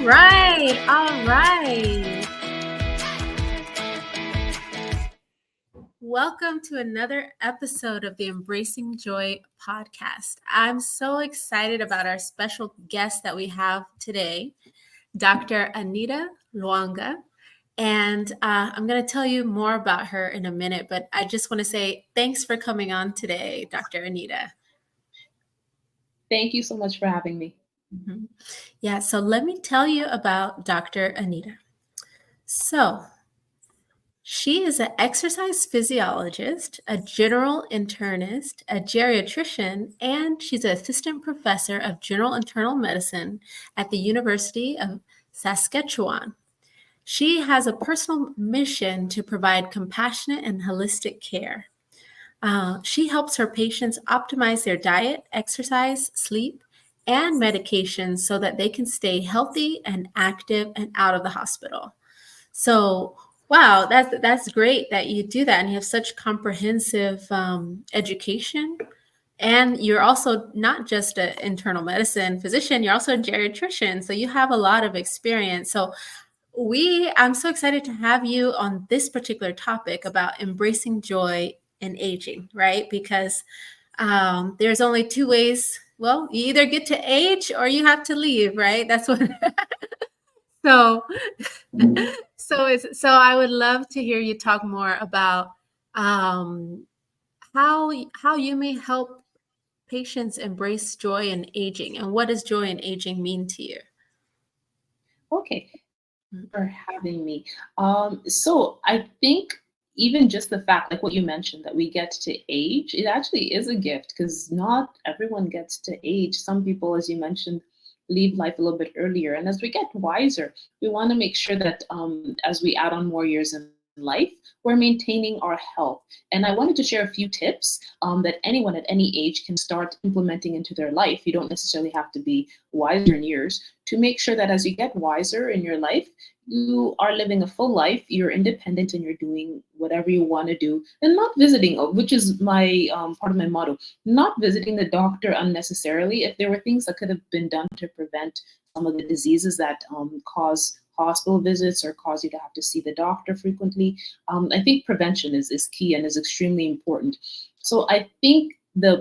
right, all right. Welcome to another episode of the Embracing Joy podcast. I'm so excited about our special guest that we have today, Dr. Anita Lwanga. And I'm going to tell you more about her in a minute, but I just want to say thanks for coming on today, Dr. Anita. Thank you so much for having me. Mm-hmm. Yeah, so let me tell you about Dr. Anita. So, she is an exercise physiologist, a general internist, a geriatrician, and she's an assistant professor of general internal medicine at the University of Saskatchewan. She has a personal mission to provide compassionate and holistic care. She helps her patients optimize their diet, exercise, sleep, and medications so that they can stay healthy and active and out of the hospital. So, wow, that's great that you do that and you have such comprehensive education. And you're also not just an internal medicine physician, you're also a geriatrician. So you have a lot of experience. So I'm so excited to have you on this particular topic about embracing joy in aging, right? Because there's only two ways. Well, you either get to age or you have to leave, right? That's what. So, so I would love to hear you talk more about um, how you may help patients embrace joy in aging, and what does joy in aging mean to you? Okay, for having me. So I think even just the fact, like what you mentioned, that we get to age, it actually is a gift because not everyone gets to age. Some people, as you mentioned, leave life a little bit earlier. And as we get wiser, we want to make sure that as we add on more years in life, we're maintaining our health. And I wanted to share a few tips that anyone at any age can start implementing into their life. You don't necessarily have to be wiser in years to make sure that as you get wiser in your life, you are living a full life, you're independent, and you're doing whatever you want to do, and not visiting, which is my part of my motto, not visiting the doctor unnecessarily. If there were things that could have been done to prevent some of the diseases that cause hospital visits or cause you to have to see the doctor frequently, I think prevention is key and is extremely important. So I think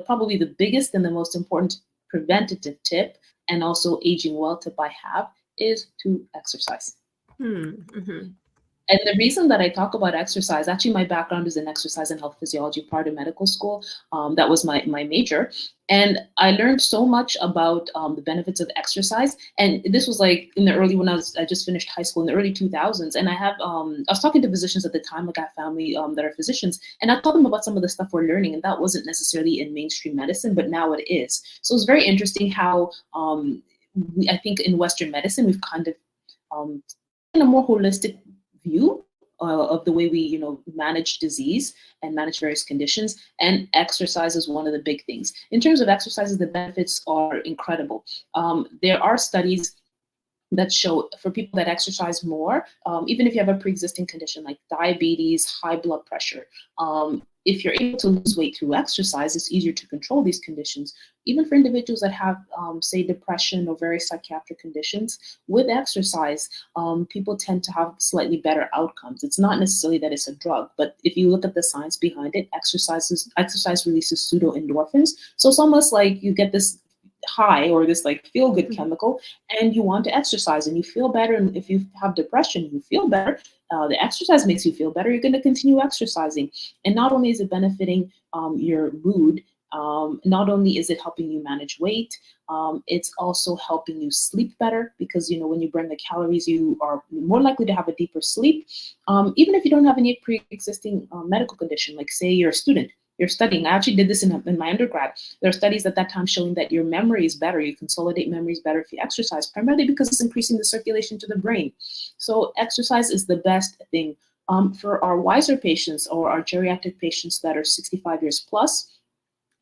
probably the biggest and the most important preventative tip, and also aging well tip I have, is to exercise. Mm-hmm. And the reason that I talk about exercise, actually, my background is in exercise and health physiology prior to medical school. That was my major. And I learned so much about the benefits of exercise. And this was like in the early, I just finished high school in the early 2000s. And I was talking to physicians at the time, like I have family that are physicians, and I told them about some of the stuff we're learning. And that wasn't necessarily in mainstream medicine, but now it is. So it's very interesting how I think in Western medicine, we've kind of in a more holistic view of the way we manage disease and manage various conditions, and exercise is one of the big things. In terms of exercises, the benefits are incredible. There are studies that show for people that exercise more, even if you have a pre-existing condition like diabetes, high blood pressure, if you're able to lose weight through exercise, it's easier to control these conditions. Even for individuals that have, say, depression or various psychiatric conditions, with exercise, people tend to have slightly better outcomes. It's not necessarily that it's a drug, but if you look at the science behind it, exercise releases pseudoendorphins. So it's almost like you get this high or this like feel good chemical, and you want to exercise and you feel better. And if you have depression, you feel better. The exercise makes you feel better. You're going to continue exercising. And not only is it benefiting your mood, not only is it helping you manage weight, it's also helping you sleep better, because when you burn the calories, you are more likely to have a deeper sleep. Even if you don't have any pre-existing medical condition, like say you're a student, you're studying. I actually did this in my undergrad. There are studies at that time showing that your memory is better. You consolidate memories better if you exercise, primarily because it's increasing the circulation to the brain. So exercise is the best thing. For our wiser patients or our geriatric patients that are 65 years plus,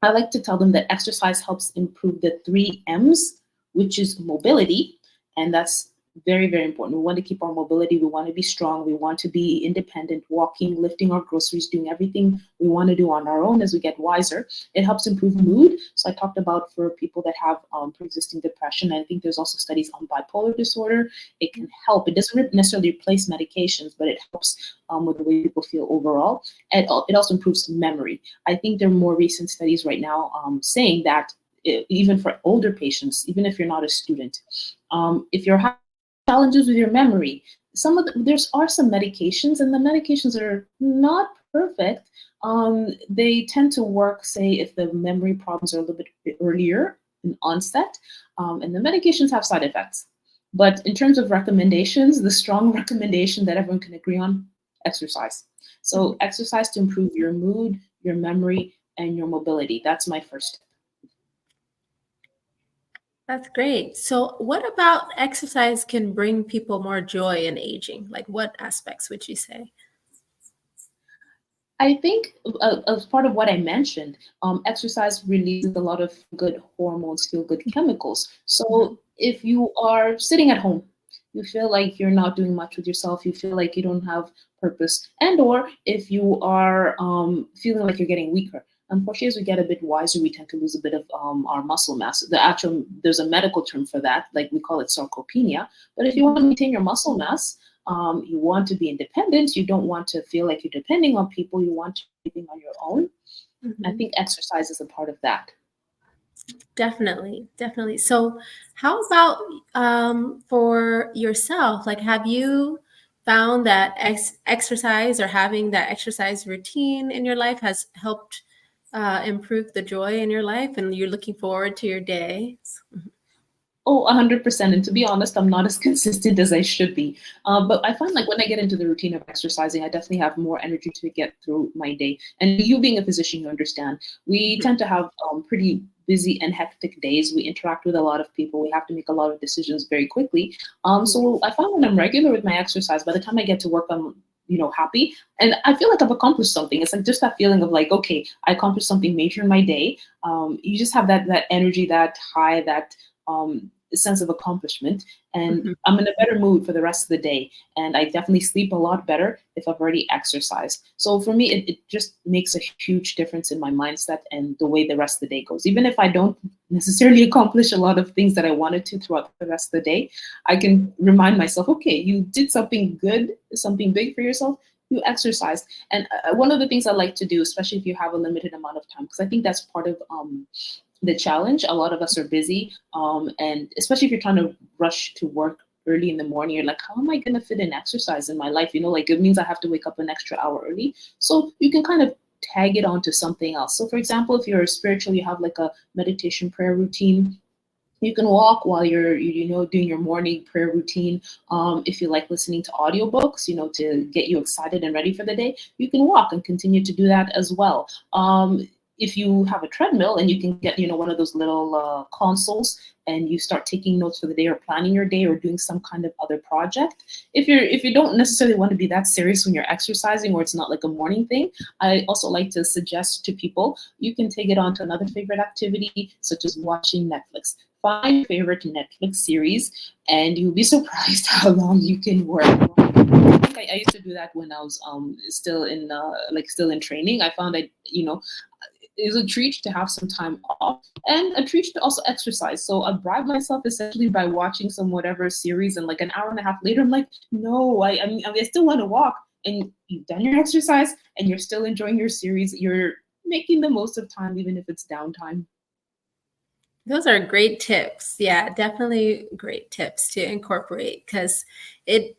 I like to tell them that exercise helps improve the 3 M's, which is mobility, and that's Very, very important. We want to keep our mobility. We want to be strong. We want to be independent, walking, lifting our groceries, doing everything we want to do on our own as we get wiser. It helps improve mood. So I talked about for people that have pre-existing depression. I think there's also studies on bipolar disorder. It can help. It doesn't necessarily replace medications, but it helps with the way people feel overall. And it also improves memory. I think there are more recent studies right now saying that even for older patients, even if you're not a student, if you're having challenges with your memory, there's are some medications, and the medications are not perfect. They tend to work, say, if the memory problems are a little bit earlier in onset, and the medications have side effects. But in terms of recommendations, the strong recommendation that everyone can agree on: exercise. So exercise to improve your mood, your memory, and your mobility. That's my first tip. That's great. So, what about exercise can bring people more joy in aging? Like, what aspects would you say? I think as part of what I mentioned, exercise releases a lot of good hormones, feel good chemicals. Mhm. So if you are sitting at home, you feel like you're not doing much with yourself, you feel like you don't have purpose, and or if you are feeling like you're getting weaker. Unfortunately, as we get a bit wiser, we tend to lose a bit of our muscle mass. There's a medical term for that, like we call it sarcopenia. But if you want to maintain your muscle mass, you want to be independent. You don't want to feel like you're depending on people. You want to be living on your own. I Mhm. think exercise is a part of that. Definitely, definitely. So, how about for yourself? Like, have you found that exercise or having that exercise routine in your life has helped improve the joy in your life, and you're looking forward to your day? Oh, 100%. And to be honest, I'm not as consistent as I should be. But I find like when I get into the routine of exercising, I definitely have more energy to get through my day. And you being a physician, you understand, we Mhm. tend to have pretty busy and hectic days. We interact with a lot of people. We have to make a lot of decisions very quickly. So I find when I'm regular with my exercise, by the time I get to work, I'm happy, and I feel like I've accomplished something. It's like just that feeling of like, okay, I accomplished something major in my day. You just have that energy, that high, that sense of accomplishment, and Mhm. I'm in a better mood for the rest of the day. And I definitely sleep a lot better if I've already exercised. So for me, it just makes a huge difference in my mindset and the way the rest of the day goes. Even if I don't necessarily accomplish a lot of things that I wanted to throughout the rest of the day, I can remind myself, okay, you did something good, something big for yourself. You exercise. And one of the things I like to do, especially if you have a limited amount of time, because I think that's part of the challenge. A lot of us are busy, and especially if you're trying to rush to work early in the morning, you're like, how am I going to fit in exercise in my life? Like it means I have to wake up an extra hour early. So you can kind of tag it onto something else. So for example, if you're spiritual, you have like a meditation prayer routine. You can walk while you're doing your morning prayer routine. If you like listening to audiobooks, to get you excited and ready for the day, you can walk and continue to do that as well. If you have a treadmill and you can get one of those little consoles, and you start taking notes for the day or planning your day or doing some kind of other project. If you don't necessarily want to be that serious when you're exercising, or it's not like a morning thing, I also like to suggest to people you can take it on to another favorite activity, such as watching Netflix. Find your favorite Netflix series, and you'll be surprised how long you can work. I think I used to do that when I was still in training. I found that it was a treat to have some time off and a treat to also exercise. So I bribed myself essentially by watching some whatever series, and like an hour and a half later, I'm like, no, I still want to walk. And you've done your exercise, and you're still enjoying your series. You're making the most of time, even if it's downtime. Those are great tips. Yeah, definitely great tips to incorporate, because it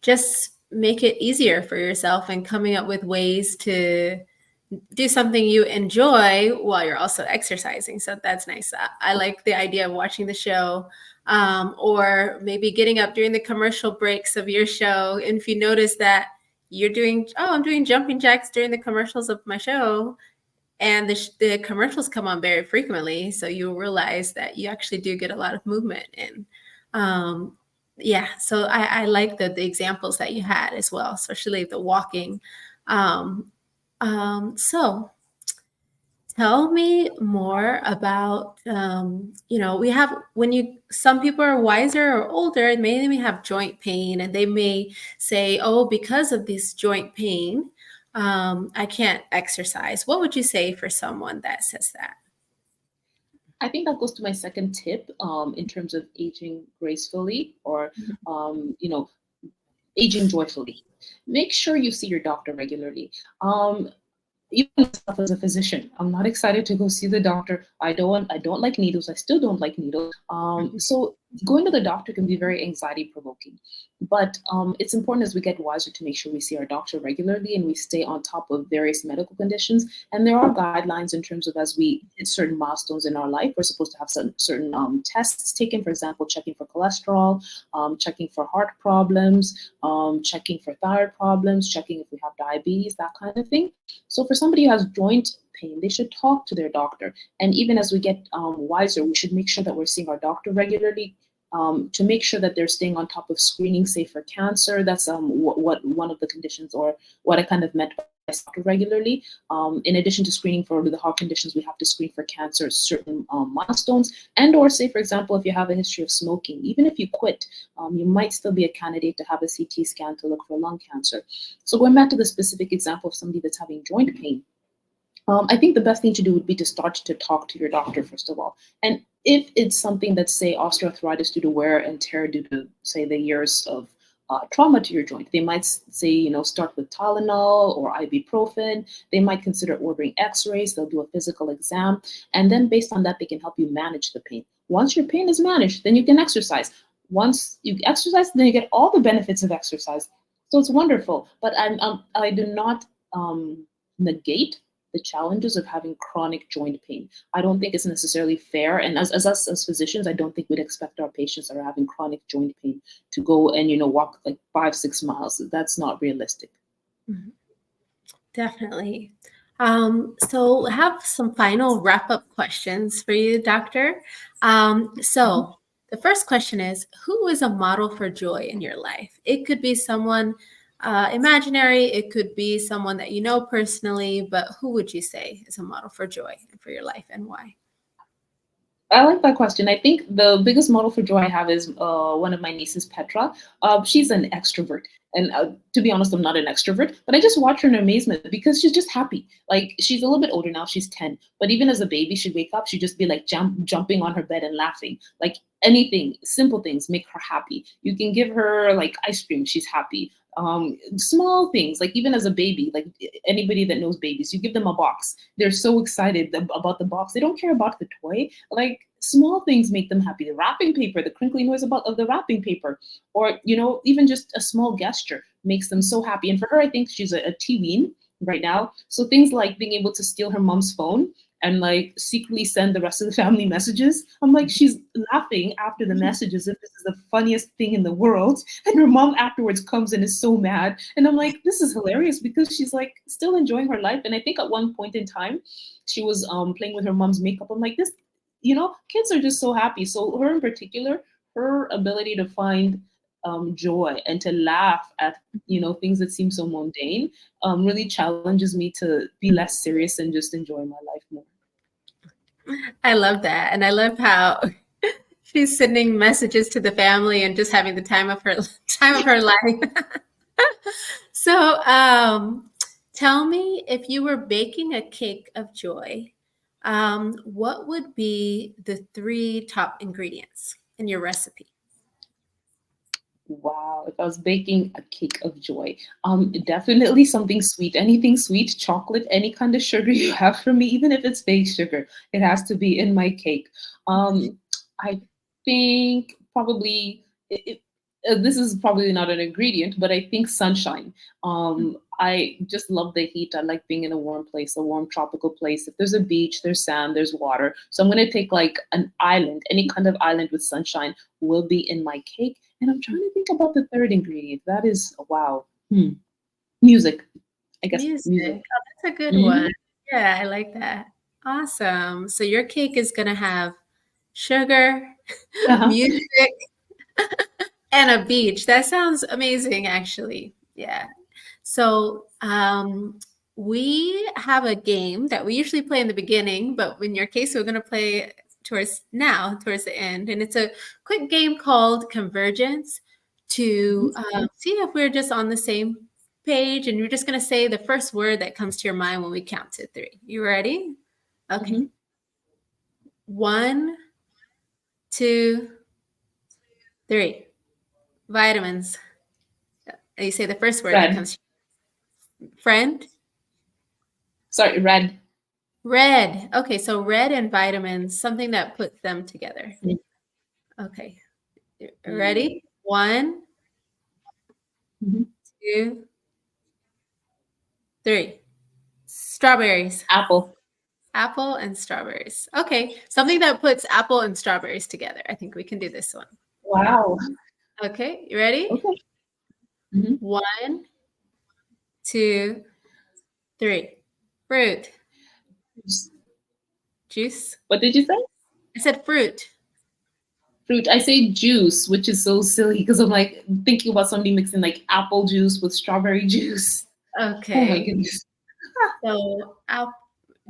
just make it easier for yourself and coming up with ways to do something you enjoy while you're also exercising. So that's nice. I like the idea of watching the show, or maybe getting up during the commercial breaks of your show. And if you notice that you're doing, oh, I'm doing jumping jacks during the commercials of my show, and the commercials come on very frequently, so you'll realize that you actually do get a lot of movement. And yeah, so I like the examples that you had as well, especially the walking. Um, so Tell me more about, we have, some people are wiser or older and maybe have joint pain and they may say, oh, because of this joint pain, I can't exercise. What would you say for someone that says that? I think that goes to my second tip in terms of aging gracefully or, you know, aging joyfully. Make sure you see your doctor regularly. Even myself as a physician, I'm not excited to go see the doctor. I don't like needles. I still don't like needles. Mhm. So going to the doctor can be very anxiety provoking. But it's important as we get wiser to make sure we see our doctor regularly and we stay on top of various medical conditions. And there are guidelines in terms of as we hit certain milestones in our life, we're supposed to have certain tests taken. For example, checking for cholesterol, checking for heart problems, checking for thyroid problems, checking if we have diabetes, that kind of thing. So for somebody who has joint pain, they should talk to their doctor. And even as we get wiser, we should make sure that we're seeing our doctor regularly to make sure that they're staying on top of screening, say for cancer. That's what one of the conditions, or what I kind of meant by doctor regularly. In addition to screening for the heart conditions, we have to screen for cancer, certain milestones, and or say, for example, if you have a history of smoking, even if you quit, you might still be a candidate to have a CT scan to look for lung cancer. So going back to the specific example of somebody that's having joint pain, I think the best thing to do would be to start to talk to your doctor, first of all. And if it's something that's, say, osteoarthritis due to wear and tear due to, say, the years of trauma to your joint, they might say, start with Tylenol or ibuprofen. They might consider ordering x-rays. They'll do a physical exam. And then based on that, they can help you manage the pain. Once your pain is managed, then you can exercise. Once you exercise, then you get all the benefits of exercise. So it's wonderful. But I do not negate the challenges of having chronic joint pain. I don't think it's necessarily fair. And as us as physicians, I don't think we'd expect our patients that are having chronic joint pain to go and, walk like 5-6 miles. That's not realistic. Mhm. Definitely. So I have some final wrap-up questions for you, doctor. So the first question is, who is a model for joy in your life? It could be someone imaginary, it could be someone that you know personally, but who would you say is a model for joy for your life and why? I like that question. I think the biggest model for joy I have is one of my nieces, Petra. She's an extrovert. And to be honest, I'm not an extrovert, but I just watch her in amazement because she's just happy. Like, she's a little bit older now, she's 10. But even as a baby, she'd wake up, she'd just be like jumping on her bed and laughing. Like, anything, simple things make her happy. You can give her like ice cream, she's happy. Small things, like even as a baby, like anybody that knows babies, you give them a box, they're so excited about the box, they don't care about the toy. Like, small things make them happy. The wrapping paper, the crinkly noise of the wrapping paper, or even just a small gesture makes them so happy. And for her, I think she's a tween right now, so things like being able to steal her mom's phone and like secretly send the rest of the family messages. I'm like, she's laughing after the messages if this is the funniest thing in the world. And her mom afterwards comes and is so mad. And I'm like, this is hilarious because she's like still enjoying her life. And I think at one point in time, she was playing with her mom's makeup. I'm like, this, kids are just so happy. So her in particular, her ability to find joy and to laugh at things that seem so mundane really challenges me to be less serious and just enjoy my life more. I love that. And I love how she's sending messages to the family and just having the time of her life. So, tell me, if you were baking a cake of joy, what would be the three top ingredients in your recipe? Wow, if I was baking a cake of joy, definitely something sweet, anything sweet, chocolate, any kind of sugar you have for me, even if it's fake sugar, it has to be in my cake. I think probably this is probably not an ingredient, but I think sunshine. I just love the heat. I like being in a warm place, a warm tropical place. If there's a beach, there's sand, there's water. So I'm going to take like an island, any kind of island with sunshine will be in my cake. And I'm trying to think about the third ingredient. That is, wow. Music. I guess Music. music. Oh, that's a good Mhm. one. Yeah, I like that. Awesome. So your cake is going to have sugar, Uh-huh. music, and a beach. That sounds amazing, actually. Yeah. So, we have a game that we usually play in the beginning, but in your case, we're going to play towards the end. And it's a quick game called Convergence to see if we're just on the same page. And you're just going to say the first word that comes to your mind when we count to 3. You ready? Okay. Mm-hmm. 1, 2, 3. Vitamins. You say the first word Red. that comes to your mind. Friend? Sorry, red. Red. Okay, so red and vitamins, something that puts them together. Okay. Ready? 1, Mm-hmm. 2, 3. Strawberries. Apple. Apple and strawberries. Okay, something that puts apple and strawberries together. I think we can do this one. Wow. Okay, you ready? Okay. Mm-hmm. 1, 2, 3. Fruit. Juice. What did you say? I said fruit. Fruit. I say juice, which is so silly because I'm like thinking about somebody mixing like apple juice with strawberry juice. Okay. Oh my goodness. So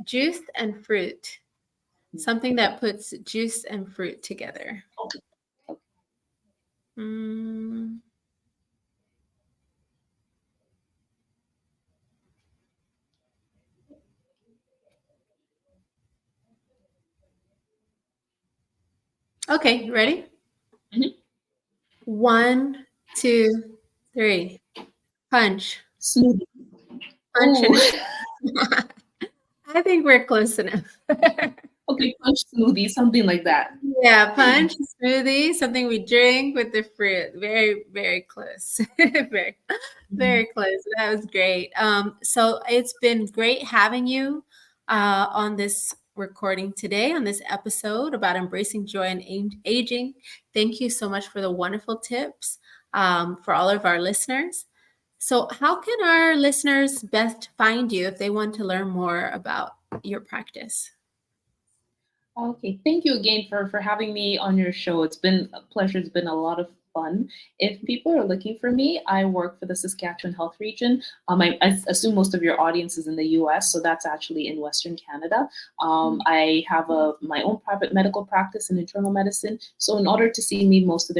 juice and fruit. Something that puts juice and fruit together. Okay. Okay, ready? Mm-hmm. 1, 2, 3. Punch. Smoothie. Punch. I think we're close enough. Okay, punch smoothie, something like that. Yeah, punch, smoothie, something we drink with the fruit. Very, very close. very, very close. That was great. So it's been great having you on this recording today, on this episode about embracing joy and aging. Thank you so much for the wonderful tips for all of our listeners. So how can our listeners best find you if they want to learn more about your practice? Okay, thank you again for having me on your show. It's been a pleasure. It's been a lot of fun. If people are looking for me, I work for the Saskatchewan Health Region. I assume most of your audience is in the U.S., so that's actually in Western Canada. I have my own private medical practice in internal medicine. So in order to see me, most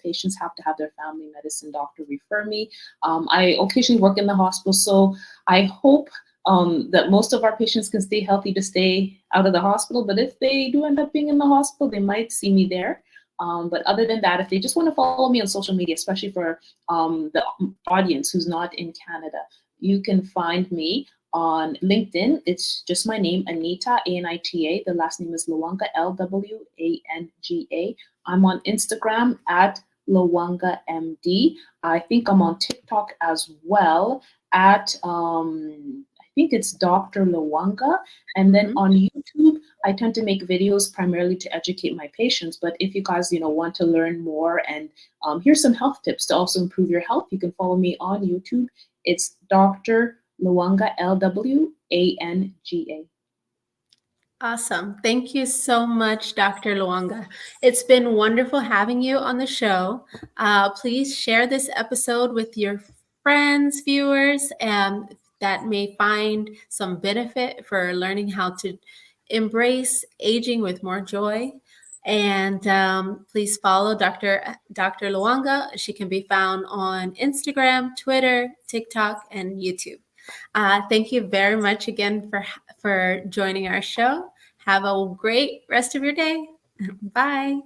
patients have to have their family medicine doctor refer me. I occasionally work in the hospital, so I hope that most of our patients can stay healthy to stay out of the hospital. But if they do end up being in the hospital, they might see me there. But other than that, if they just want to follow me on social media, especially for the audience who's not in Canada, you can find me on LinkedIn. It's just my name, Anita, Anita. The last name is Lwanga, Lwanga. I'm on Instagram at Lwanga MD. I think I'm on TikTok as well at I think it's Dr. Lwanga. And then on YouTube, I tend to make videos primarily to educate my patients. But if you guys, want to learn more and here's some health tips to also improve your health, you can follow me on YouTube. It's Dr. Lwanga, Lwanga. Awesome. Thank you so much, Dr. Lwanga. It's been wonderful having you on the show. Please share this episode with your friends, viewers, and that may find some benefit for learning how to embrace aging with more joy. And please follow Dr. Lwanga. She can be found on Instagram, Twitter, TikTok, and YouTube. Thank you very much again for joining our show. Have a great rest of your day. Bye.